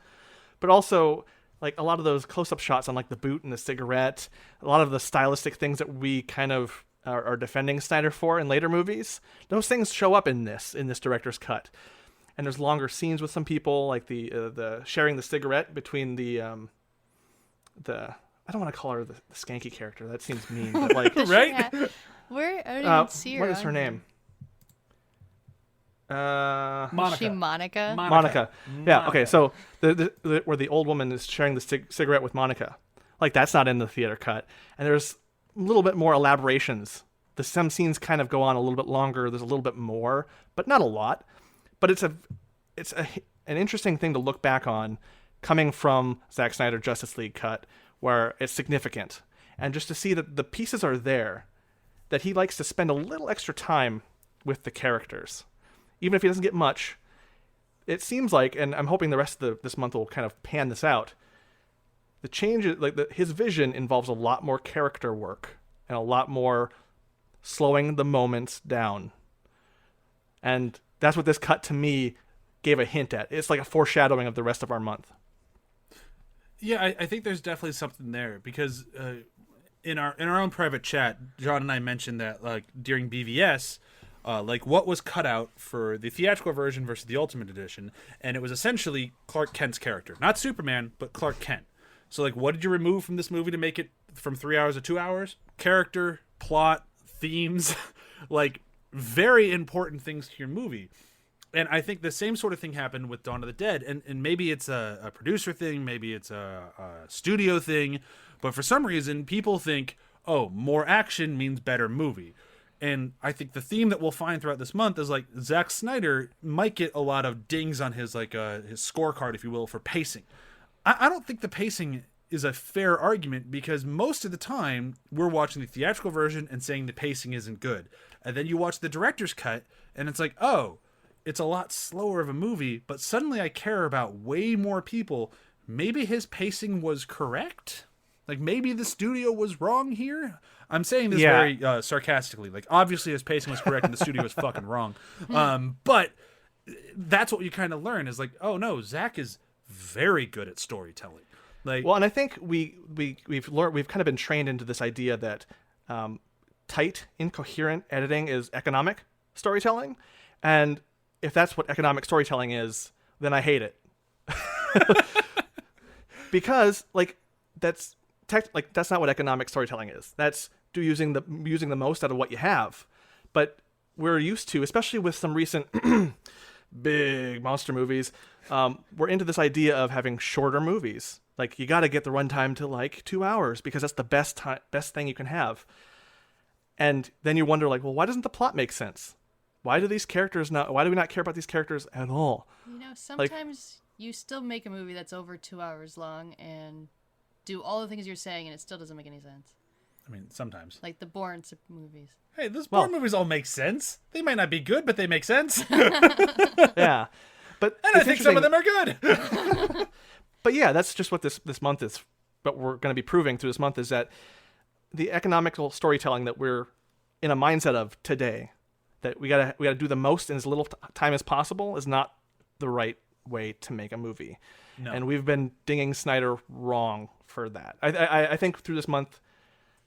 but also like a lot of those close-up shots on like the boot and the cigarette, a lot of the stylistic things that we kind of are defending Snyder for in later movies, those things show up in this director's cut. And there's longer scenes with some people, like the sharing the cigarette between the I don't want to call her the skanky character. That seems mean, but like right? Where I don't even see her. What is her name? Monica. Is she Monica? Monica. Yeah. Okay. So the where the old woman is sharing the cigarette with Monica, like that's not in the theater cut, and there's a little bit more elaborations. Some scenes kind of go on a little bit longer. There's a little bit more, but not a lot. But it's an interesting thing to look back on, coming from Zack Snyder Justice League cut, where it's significant, and just to see that the pieces are there, that he likes to spend a little extra time with the characters. Even if he doesn't get much, it seems like, and I'm hoping the rest of this month will kind of pan this out, the change, his vision involves a lot more character work and a lot more slowing the moments down. And that's what this cut to me gave a hint at. It's like a foreshadowing of the rest of our month. Yeah, I think there's definitely something there because in our own private chat, John and I mentioned that like during BVS, like what was cut out for the theatrical version versus the Ultimate Edition, and it was essentially Clark Kent's character, not Superman, but Clark Kent. So like, what did you remove from this movie to make it from 3 hours to 2 hours? Character, plot, themes, like very important things to your movie. And I think the same sort of thing happened with Dawn of the Dead, and maybe it's a producer thing, maybe it's a studio thing, but for some reason people think, oh, more action means better movie. And I think the theme that we'll find throughout this month is like Zack Snyder might get a lot of dings on his his scorecard, if you will, for pacing. I don't think the pacing is a fair argument because most of the time we're watching the theatrical version and saying the pacing isn't good. And then you watch the director's cut and it's like, oh, it's a lot slower of a movie, but suddenly I care about way more people. Maybe his pacing was correct? Like maybe the studio was wrong here? I'm saying this very sarcastically. Like, obviously his pacing was correct and the studio was fucking wrong. But that's what you kind of learn is like, oh no, Zack is very good at storytelling. Like, well, and I think we've learned, we've kind of been trained into this idea that tight, incoherent editing is economic storytelling, and if that's what economic storytelling is, then I hate it. Because that's not what economic storytelling is. That's using the most out of what you have. But we're used to, especially with some recent big monster movies, we're into this idea of having shorter movies. Like, you got to get the runtime to like 2 hours because that's the best thing you can have. And then you wonder, like, well, why doesn't the plot make sense? Why do we not care about these characters at all? You know, sometimes you still make a movie that's over 2 hours long and do all the things you're saying and it still doesn't make any sense. I mean, sometimes. Like the Bourne movies. Hey, those Bourne movies all make sense. They might not be good, but they make sense. Yeah. And I think some of them are good. But yeah, that's just what this month is. What we're going to be proving through this month is that the economical storytelling that we're in a mindset of today, that we gotta do the most in as little time as possible, is not the right way to make a movie. No. And we've been dinging Snyder wrong for that. I think through this month,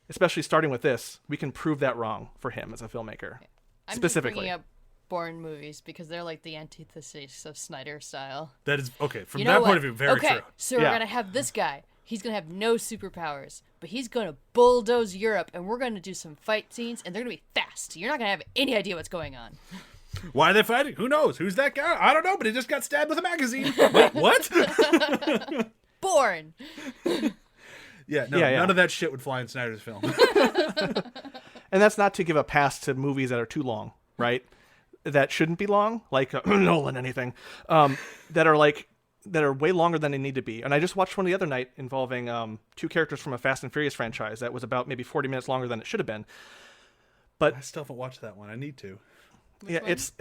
especially starting with this, we can prove that wrong for him as a filmmaker. I'm specifically just bringing up Bourne movies because they're like the antithesis of Snyder style. That is okay from that point of view. Very true. So we're gonna have this guy. He's gonna have no superpowers, but he's gonna bulldoze Europe, and we're gonna do some fight scenes, and they're gonna be fast. You're not gonna have any idea what's going on. Why are they fighting? Who knows? Who's that guy? I don't know, but he just got stabbed with a magazine. Wait, what? Bourne. Yeah, no, none of that shit would fly in Snyder's film. And that's not to give a pass to movies that are too long, right? That shouldn't be long, like Nolan, anything, that are way longer than they need to be. And I just watched one the other night involving two characters from a Fast and Furious franchise that was about maybe 40 minutes longer than it should have been. But I still haven't watched that one. I need to. Yeah, it's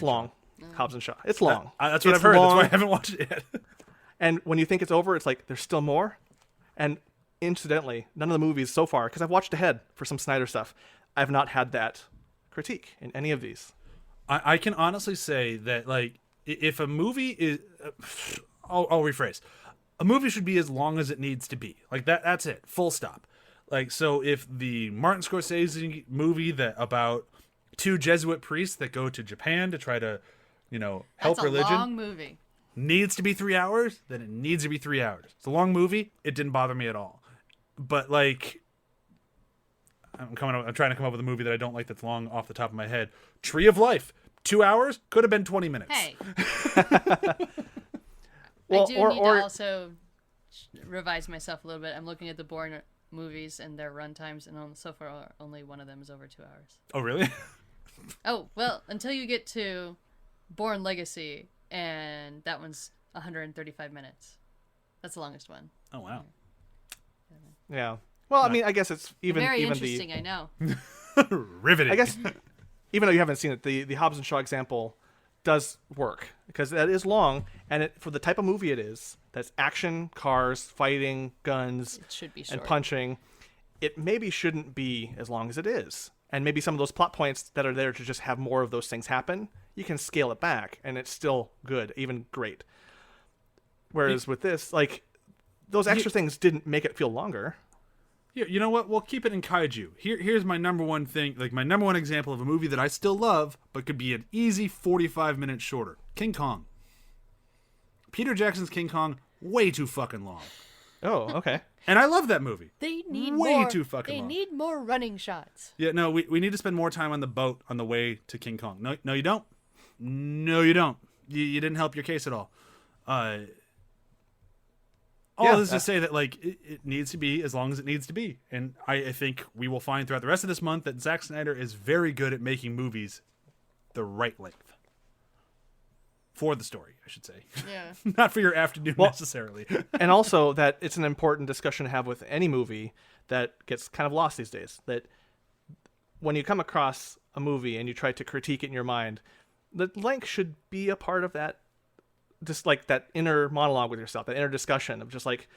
long. Hobbs and Shaw. It's long. That's what I've heard. That's why I haven't watched it yet. And when you think it's over, it's like there's still more. And incidentally, none of the movies so far, because I've watched ahead for some Snyder stuff, I've not had that critique in any of these. I can honestly say that, like, if a movie is, I'll rephrase, a movie should be as long as it needs to be. Like that's it. Full stop. Like, so if the Martin Scorsese movie that about two Jesuit priests that go to Japan to try to, help religion. That's a long movie. Needs to be 3 hours, then it needs to be 3 hours. It's a long movie. It didn't bother me at all. But like, I'm trying to come up with a movie that I don't like that's long off the top of my head. Tree of Life, 2 hours, could have been 20 minutes. Hey. Well, I do need to also revise myself a little bit. I'm looking at the Bourne movies and their run times, and so far only one of them is over 2 hours. Oh, really? Oh, well, until you get to Bourne Legacy, and that one's 135 minutes. That's the longest one. Oh, wow. Yeah. Well, I mean, I guess it's very interesting, I know. Riveting. I guess, even though you haven't seen it, the Hobbs and Shaw example does work, because that is long, and for the type of movie it is, that's action, cars, fighting, guns, it should be short. And punching, it maybe shouldn't be as long as it is. And maybe some of those plot points that are there to just have more of those things happen, you can scale it back, and it's still good, even great. Whereas with this, like, those extra things didn't make it feel longer. Yeah, you know what? We'll keep it in kaiju. Here's my number one thing, like my number one example of a movie that I still love, but could be an easy 45 minutes shorter. King Kong. Peter Jackson's King Kong, way too fucking long. Oh, okay. And I love that movie. They need way too fucking long. They need more running shots. Yeah, no, we need to spend more time on the boat on the way to King Kong. No, you don't. No, you don't. You didn't help your case at all. All this is to say that, like, it needs to be as long as it needs to be. And I think we will find throughout the rest of this month that Zack Snyder is very good at making movies the right length. For the story, I should say. Yeah. Not for your afternoon necessarily. And also that it's an important discussion to have with any movie that gets kind of lost these days. That when you come across a movie and you try to critique it in your mind, the length should be a part of that, just like that inner monologue with yourself, that inner discussion of just like,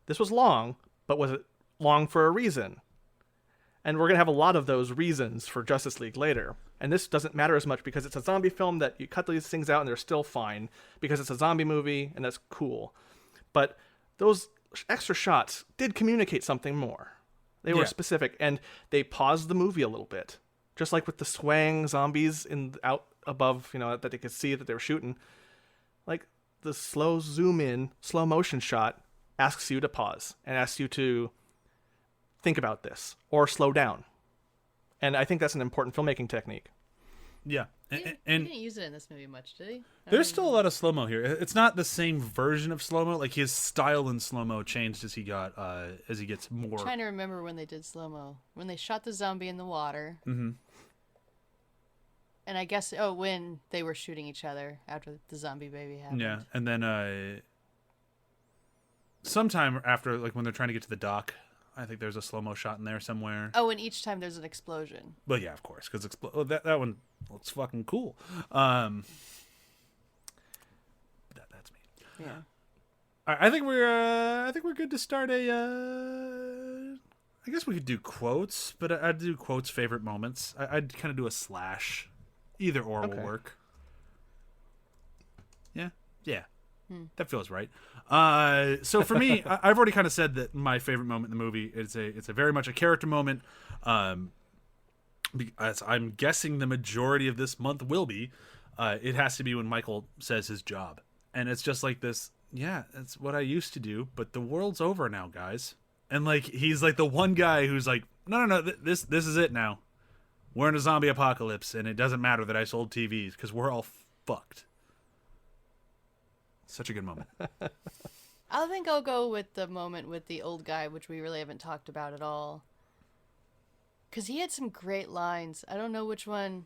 this was long, but was it long for a reason? And we're going to have a lot of those reasons for Justice League later. And this doesn't matter as much because it's a zombie film that you cut these things out and they're still fine because it's a zombie movie and that's cool. But those extra shots did communicate something more. They were specific, and they paused the movie a little bit. Just like with the swaying zombies out above, that they could see that they were shooting. Like the slow zoom in, slow motion shot asks you to pause and asks you to think about this or slow down. And I think that's an important filmmaking technique. Yeah. He didn't use it in this movie much, did he? There's still a lot of slow-mo here. It's not the same version of slow-mo. Like, his style in slow-mo changed as he gets more... I'm trying to remember when they did slow-mo. When they shot the zombie in the water. Mm-hmm. And I guess, when they were shooting each other after the zombie baby happened. Yeah, and then sometime after, like, when they're trying to get to the dock, I think there's a slow-mo shot in there somewhere. Oh, and each time there's an explosion. Well, yeah, of course, because that one looks fucking cool. That's me. Yeah. I think we're good to start a. I guess we could do quotes, but I'd do quotes favorite moments. I'd kind of do a slash. Either or will work. Yeah. That feels right. So for me, I've already kind of said that my favorite moment in the movie it's a very much a character moment. As I'm guessing the majority of this month will be. It has to be when Michael says his job, and it's just like this. Yeah, that's what I used to do, but the world's over now, guys. And like he's like the one guy who's like, no, this is it now. We're in a zombie apocalypse, and it doesn't matter that I sold TVs because we're all fucked. Such a good moment. I think I'll go with the moment with the old guy, which we really haven't talked about at all. Because he had some great lines. I don't know which one.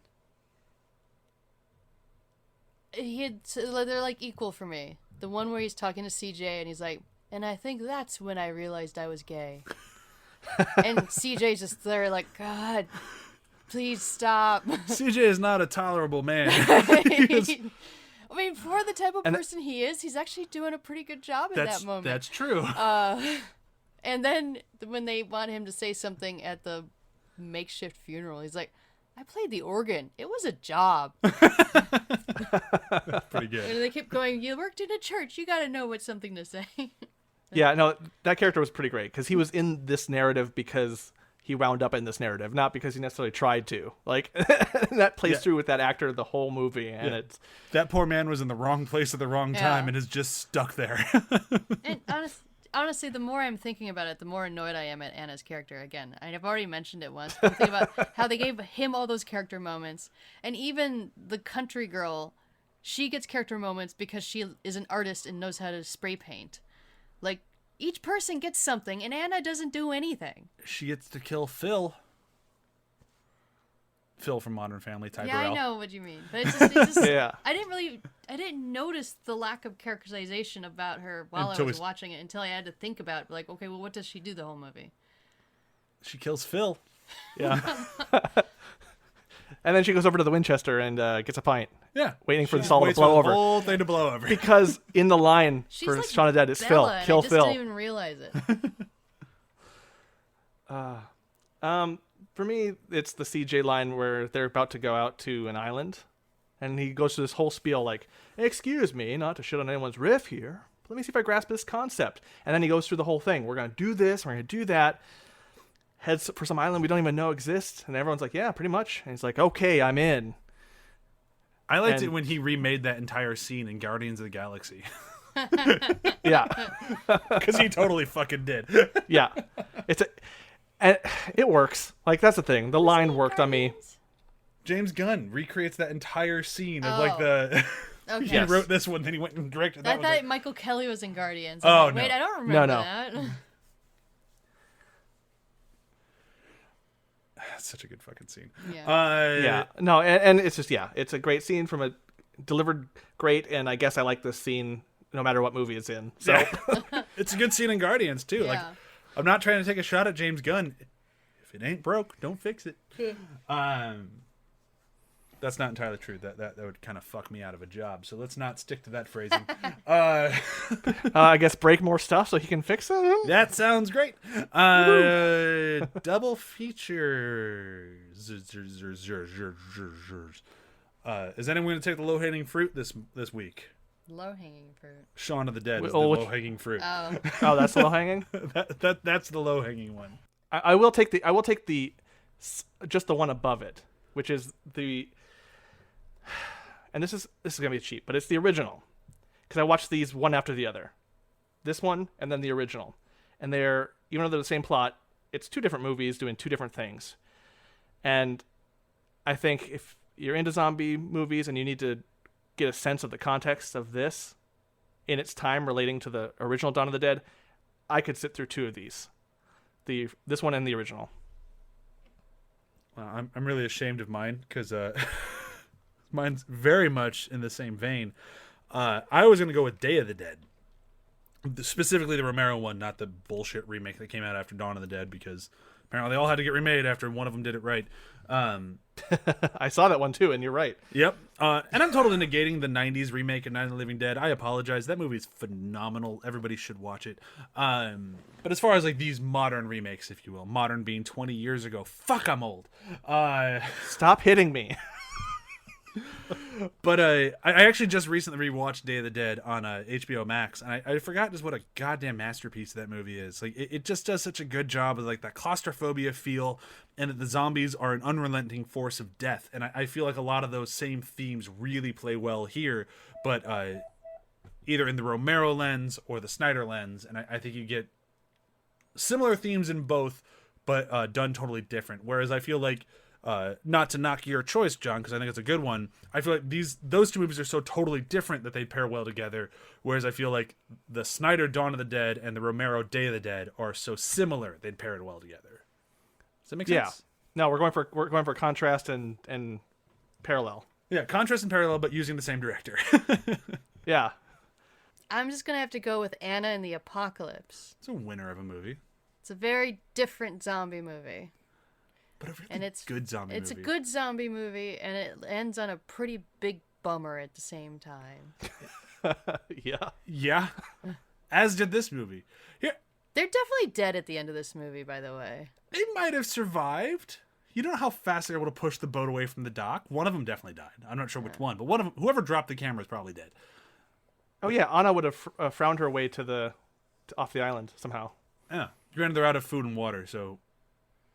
They're like equal for me. The one where he's talking to CJ and he's like, and I think that's when I realized I was gay. And CJ's just there like, God, please stop. CJ is not a tolerable man. I mean, for the type of person he is, he's actually doing a pretty good job in that moment. That's true. And then when they want him to say something at the makeshift funeral, he's like, I played the organ. It was a job. Pretty good. And they kept going, you worked in a church. You got to know what's something to say. Yeah, no, that character was pretty great because he was in this narrative because he wound up in this narrative, not because he necessarily tried to. Like, that plays through with that actor the whole movie, and it's... That poor man was in the wrong place at the wrong time and is just stuck there. And honestly, the more I'm thinking about it, the more annoyed I am at Anna's character. Again, I've already mentioned it once. I'm thinking about how they gave him all those character moments. And even the country girl, she gets character moments because she is an artist and knows how to spray paint. Like, each person gets something, and Anna doesn't do anything. She gets to kill Phil. Phil from Modern Family, Ty Yeah, Burrell. I know what you mean. But it just Yeah. I didn't notice the lack of characterization about her while I was watching it until I had to think about, like, okay, well, what does she do the whole movie? She kills Phil. Yeah. And then she goes over to the Winchester and gets a pint. Yeah. Waiting for the all to blow for over. the whole thing to blow over. Because in the line She's for like Shaun of the Dead, it's Bella, Phil. and Kill I just Phil. didn't even realize it. For me, it's the CJ line where they're about to go out to an island. And he goes through this whole spiel like, excuse me, not to shit on anyone's riff here. But let me see if I grasp this concept. And then he goes through the whole thing. We're going to do this. We're going to do that. Heads for some island we don't even know exists. And everyone's like, yeah, pretty much. And he's like, okay, I'm in. I liked it when he remade that entire scene in Guardians of the Galaxy. Yeah. Because he totally fucking did. Yeah. And it works. Like, that's the thing. The line worked on me. James Gunn recreates that entire scene of Oh. the... Okay. He wrote this one, then he went and directed that I one. thought Michael Kelly was in Guardians. Oh, Wait, no. I don't remember No. that. That's such a good fucking scene. Yeah. Yeah. No, and it's just, it's a great scene delivered great, and I guess I like this scene no matter what movie it's in. So It's a good scene in Guardians, too. Like, Yeah. I'm not trying to take a shot at James Gunn. If it ain't broke, don't fix it. That's not entirely true. That would kind of fuck me out of a job. So let's not stick to that phrasing. I guess break more stuff so he can fix them. That sounds great. Double feature. Is anyone going to take the low-hanging fruit this week? Low-hanging fruit. Shaun of the Dead is the which- low-hanging fruit. Oh. Oh, that's low hanging. That's the low-hanging one. I will take the just the one above it, which is and this is gonna be cheap, but it's the original, because I watched these one after the other, this one and then the original, and they're, even though they're the same plot, it's two different movies doing two different things. And I think if you're into zombie movies and you need to get a sense of the context of this in its time relating to the original Dawn of the Dead, I could sit through two of these, this one and the original. Well, I'm really ashamed of mine, because mine's very much in the same vein. I was going to go with Day of the Dead. Specifically the Romero one, not the bullshit remake that came out after Dawn of the Dead, because apparently they all had to get remade after one of them did it right. I saw that one too, and you're right. Yep. And I'm totally negating the 90s remake of Night of the Living Dead. I apologize. That movie is phenomenal. Everybody should watch it. But as far as like these modern remakes, if you will, modern being 20 years ago, fuck, I'm old. Stop hitting me. But I actually just recently rewatched Day of the Dead on HBO Max, and I forgot just what a goddamn masterpiece that movie is. Like, it just does such a good job of like that claustrophobia feel, and that the zombies are an unrelenting force of death. And I feel like a lot of those same themes really play well here, but either in the Romero lens or the Snyder lens. And I think you get similar themes in both, but done totally different. Whereas I feel like not to knock your choice, John, because I think it's a good one. I feel like those two movies are so totally different that they pair well together. Whereas I feel like the Snyder Dawn of the Dead and the Romero Day of the Dead are so similar they'd pair it well together. Does that make sense? Yeah. No, we're going for contrast and parallel. Yeah, contrast and parallel, but using the same director. Yeah. I'm just gonna have to go with Anna and the Apocalypse. It's a winner of a movie. It's a very different zombie movie. But a really And it's good zombie movie. It's a good zombie movie, and it ends on a pretty big bummer at the same time. Yeah. Yeah. As did this movie. Yeah. They're definitely dead at the end of this movie, by the way. They might have survived. You don't know how fast they're able to push the boat away from the dock. One of them definitely died. I'm not sure which one, but one of them, whoever dropped the camera is probably dead. Oh yeah, Anna would have found her way off the island somehow. Yeah. Granted, they're out of food and water, so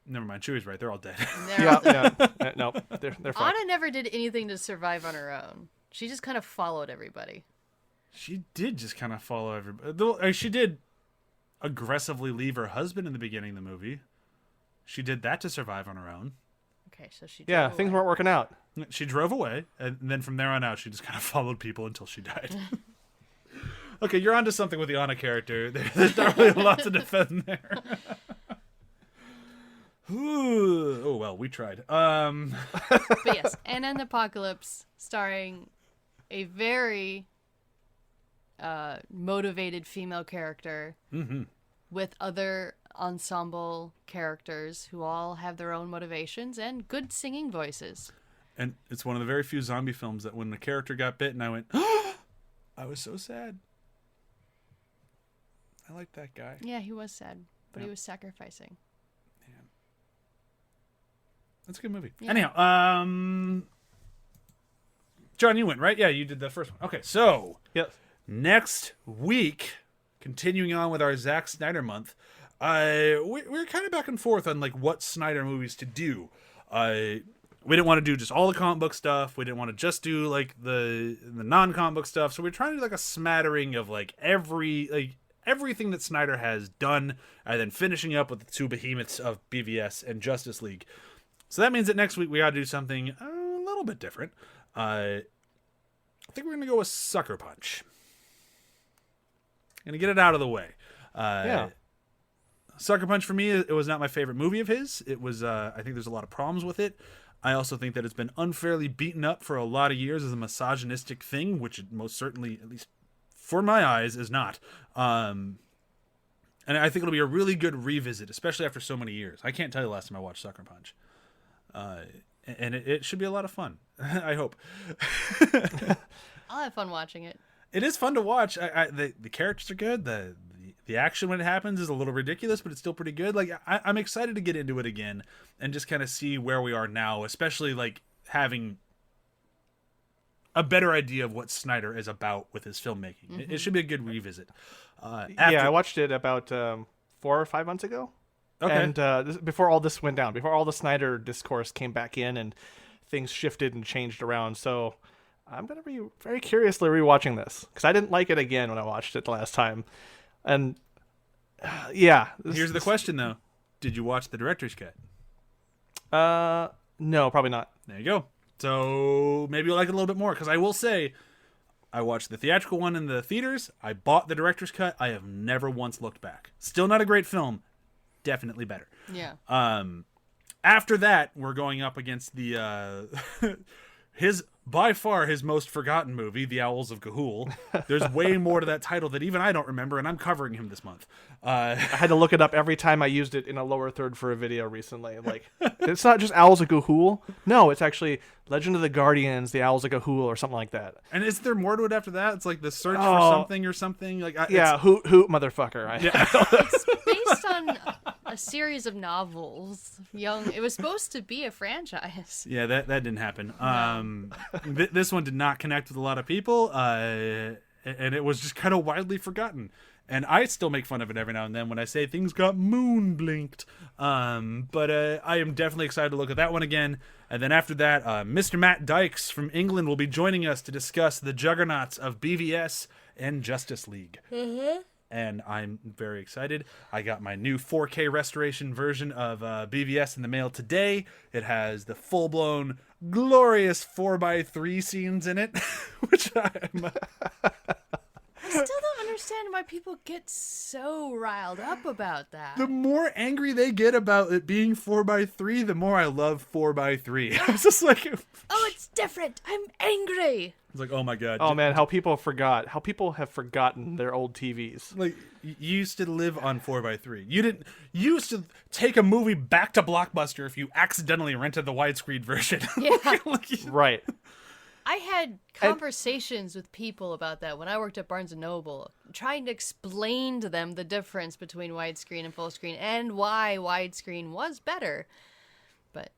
never mind. Chewie's right. They're all dead. Yeah. No, they're fine. Anna never did anything to survive on her own. She just kind of followed everybody. She did just kind of follow everybody. Though, she did aggressively leave her husband in the beginning of the movie. She did that to survive on her own. Okay, so she Yeah, drove things away. weren't working out. She drove away, and then from there on out, she just kind of followed people until she died. Okay, you're onto something with the Anna character. There's not really a lot to defend there. Ooh, oh, well, we tried. But yes, Anna and the Apocalypse, starring a very motivated female character with other ensemble characters who all have their own motivations and good singing voices. And it's one of the very few zombie films that when the character got bitten, I went, oh! I was so sad. I like that guy. Yeah, he was sad, but he was sacrificing. That's a good movie. Yeah. Anyhow, John, you went, right? Yeah, you did the first one. Okay, so Yes. next week, continuing on with our Zack Snyder month, we're kind of back and forth on like what Snyder movies to do. We didn't want to do just all the comic book stuff. We didn't want to just do like the non-comic book stuff. So we're trying to do like a smattering of like everything that Snyder has done, and then finishing up with the two behemoths of BVS and Justice League. So that means that next week we got to do something a little bit different. I think we're going to go with Sucker Punch. Going to get it out of the way. Yeah. Sucker Punch for me, it was not my favorite movie of his. It was, I think there's a lot of problems with it. I also think that it's been unfairly beaten up for a lot of years as a misogynistic thing, which it most certainly, at least for my eyes, is not. And I think it'll be a really good revisit, especially after so many years. I can't tell you the last time I watched Sucker Punch. And it should be a lot of fun. I hope. I'll have fun watching it. It is fun to watch. The characters are good. The action when it happens is a little ridiculous, but it's still pretty good. Like I'm excited to get into it again and just kind of see where we are now, especially like having a better idea of what Snyder is about with his filmmaking. Mm-hmm. It should be a good revisit. Yeah, I watched it about 4 or 5 months ago. Okay. And before all this went down, before all the Snyder discourse came back in and things shifted and changed around. So I'm going to be very curiously rewatching this because I didn't like it again when I watched it the last time. And yeah. Here's the question, though. Did you watch the director's cut? No, probably not. There you go. So maybe you'll like it a little bit more because I will say I watched the theatrical one in the theaters. I bought the director's cut. I have never once looked back. Still not a great film. Definitely better. Yeah. After that, we're going up against the by far his most forgotten movie, The Owls of Ga'Hoole. There's way more to that title that even I don't remember, and I'm covering him this month. I had to look it up every time I used it in a lower third for a video recently. Like, it's not just Owls of Ga'Hoole. No, it's actually Legend of the Guardians, The Owls of Ga'Hoole, or something like that. And is there more to it after that? It's like the search for something or something. Like, hoot motherfucker. It's based on a series of novels. It was supposed to be a franchise. Yeah, that didn't happen. This one did not connect with a lot of people, and it was just kind of widely forgotten. And I still make fun of it every now and then when I say things got moon blinked. But I am definitely excited to look at that one again. And then after that, Mr. Matt Dykes from England will be joining us to discuss the juggernauts of BVS and Justice League. Mm-hmm. and I'm very excited. I got my new 4K restoration version of BVS in the mail today. It has the full-blown, glorious 4x3 scenes in it, which I'm... I still don't understand why people get so riled up about that. The more angry they get about it being 4x3, the more I love 4x3. I was just like... Oh, it's different. I'm angry. It's like, oh my god. Oh man, how people have forgotten their old TVs. Like, you used to live on 4x3. You used to take a movie back to Blockbuster if you accidentally rented the widescreen version. Yeah. Right. I had conversations with people about that when I worked at Barnes & Noble, trying to explain to them the difference between widescreen and full screen and why widescreen was better. But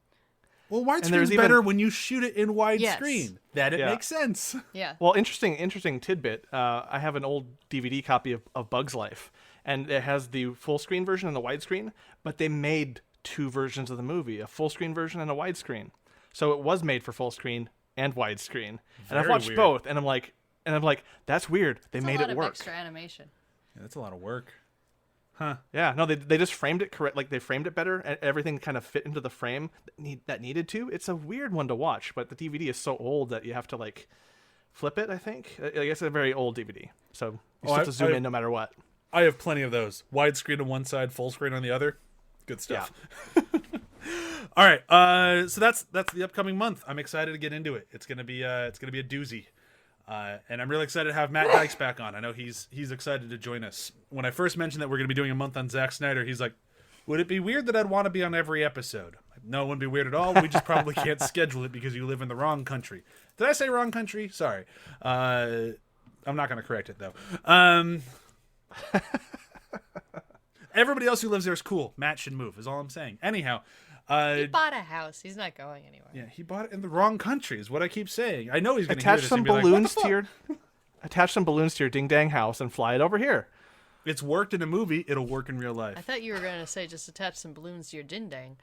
well, widescreen's better when you shoot it in widescreen. Yes. That it makes sense. Yeah. Well, interesting tidbit. I have an old DVD copy of Bug's Life, and it has the full screen version and the widescreen, but they made two versions of the movie, a full screen version and a widescreen. So it was made for full screen and widescreen, and I've watched both, and I'm like, that's weird. They made it work. That's a lot of extra animation. Yeah, that's a lot of work. Huh. Yeah, no, they just framed it correct. Like, they framed it better, and everything kind of fit into the frame that needed to. It's a weird one to watch, but the DVD is so old that you have to, like, flip it, I think. I guess it's a very old DVD, so you still have to zoom in no matter what. I have plenty of those. Widescreen on one side, full screen on the other. Good stuff. Yeah. All right, so that's the upcoming month. I'm excited to get into it. It's gonna be a doozy, and I'm really excited to have Matt Dykes back on. I know he's excited to join us. When I first mentioned that we're gonna be doing a month on Zack Snyder, he's like, "Would it be weird that I'd want to be on every episode?" No, it wouldn't be weird at all. We just probably can't schedule it because you live in the wrong country. Did I say wrong country? Sorry. I'm not gonna correct it though. Everybody else who lives there is cool. Matt should move, is all I'm saying. Anyhow. He bought a house. He's not going anywhere. Yeah, he bought it in the wrong country, is what I keep saying. I know he's going to hear this some and be balloons like, attach some balloons to your ding dang house and fly it over here. It's worked in a movie. It'll work in real life. I thought you were going to say just attach some balloons to your din dang.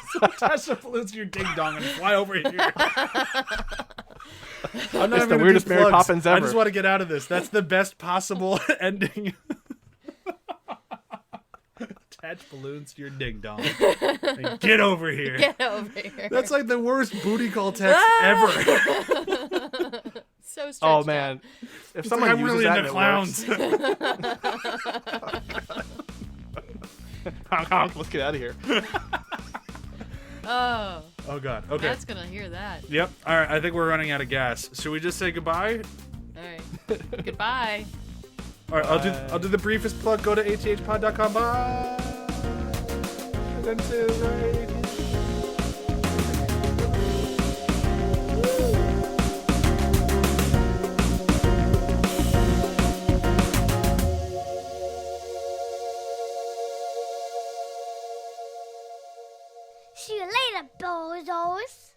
So attach some balloons to your ding dong and fly over here. I'm not it's the weirdest Mary Poppins ever. I just want to get out of this. That's the best possible ending. Attach balloons to your ding dong. And get over here. Get over here. That's like the worst booty call text ever. So stretched Oh man, if someone like, I'm uses really that, into clowns. Let's get out of here. Oh god. Okay. That's gonna hear that. Yep. All right. I think we're running out of gas. Should we just say goodbye? All right. Goodbye. All right. I'll do the briefest plug. Go to athpod.com. Bye. That's it, right? See you later, bozos.